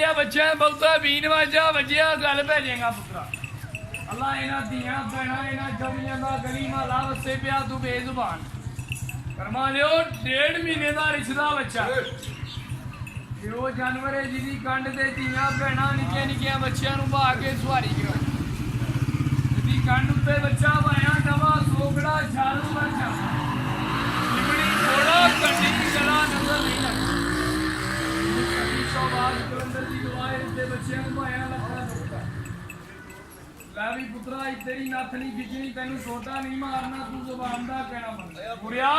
जिहा बच्चा बहुता बीन वाजा वजिया गल पै जाएगा पुत्रा अल्लाह इन्हां धीआं भैणां इन्हां जवलियां दा गली महला वसे पिया तू बेजुबान फरमा लियो 1.5 महीने दा रिश्ता बच्चा वो जानवर है जिहदी कंड ते धीआं भैणां निक्कियां निक्कियां बच्चियां नूं बहा के सुहारी करो जिहदी कंड उत्ते बच्चा भाया नवा सोगड़ा झाड़ू बच्चा लिबड़ी थोड़ा कंडी गला नजर नहीं लगता भी पुत्रा तेरी नथ नहीं खिचनी तेन छोटा नहीं मारना तू जुबान का कहना बनता बुरिया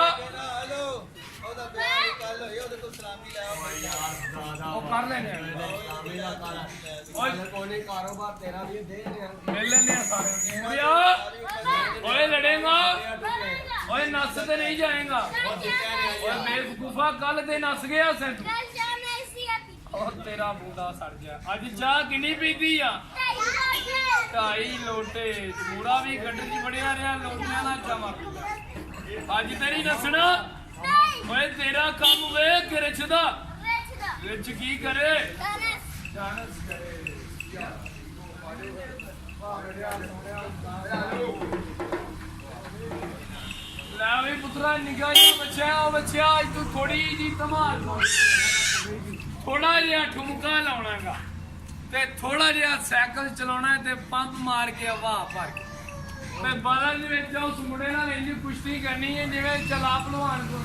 लड़ेगा नस ते नहीं जाएगा बेवकूफा कल ते नस गया सिर्फ तेरा बूढ़ा सड़ गया अज चाह किन्नी पीती आ 2.5 लोटे बूढ़ा भी गड्ढे च बड़िया रहा लोटियां ना जमा पीता अज तेरी नसना ओए तेरा काम वे रिच दा रिच की करे जानस करे ला भी पुत्रा निगाह बच्चा अज तू थोड़ी जी धमाल थोड़ा जिहा ठुमका लाउणा गा ते थोड़ा जिहा साइकिल चलाउणा ते पंप मार के हवा भर के ते बदल दे विच उस मुंडे नाल इंज कुश्ती करनी है जिवें चला भलवान को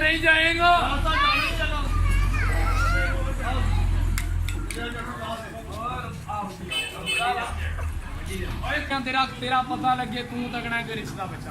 नहीं जाएगा तेरा तेरा पता लगे तू तगना के रिश्ता बच्चा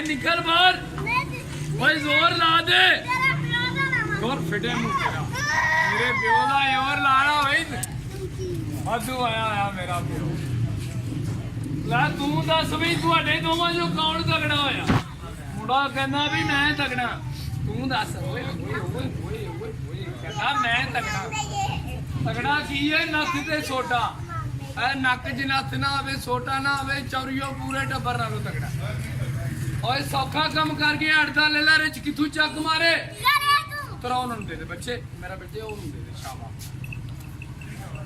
निकल बाहर भाई जोर ला दे जोर फिटे मेरे प्यो का जोर लाना भाई वाधू आया मेरा प्यो ला तू दस भी तुहाडे दोवां चों कौन तगड़ा होया मुंडा कहंदा भी मैं तगड़ा तू दस ओए ओए ओए ओए कहंदा मैं तगड़ा तगड़ा की है नस ते छोटा नक च नस ना आवे छोटा ना आवे चौरियो पूरे टब्बर नालों तगड़ा ओए सौखा कम करके अड़दा ले ला रिच किथू चक मारे तरा उन्होंने दे दे बच्चे मेरा बेटे उन्होंने दे दे शाबाश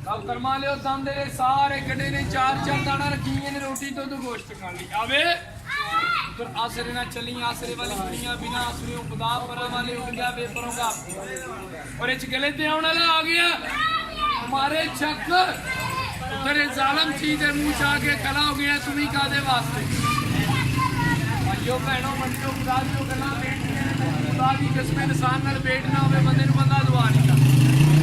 कल कर्मा लियो दम दे सारे गड्ढे ने 4 दाना रखी ने रोटी तो गोश्त खा ली आवे तो आसरे ना चली आसरे वाली दुनिया बिना आसरे खुदा परा वाले उठ गया बेपरों का और इच गले ते आने वाला आ गया हमारे चक तेरे जालम चीज है मुंह चा के कला हो गया तुम्ही कादे वास्ते भाइयों बहनों मंडियों खुदा जो गला ਖੁਦਾ ਦੀ ਕਿਸਮ ਇਨਸਾਨ ਨਾਲ ਵੇਟ ਨਾ ਹੋਵੇ ਬੰਦੇ ਨੂੰ ਬੰਦਾ ਦੁਆ ਨਹੀਂ ਕਰਦਾ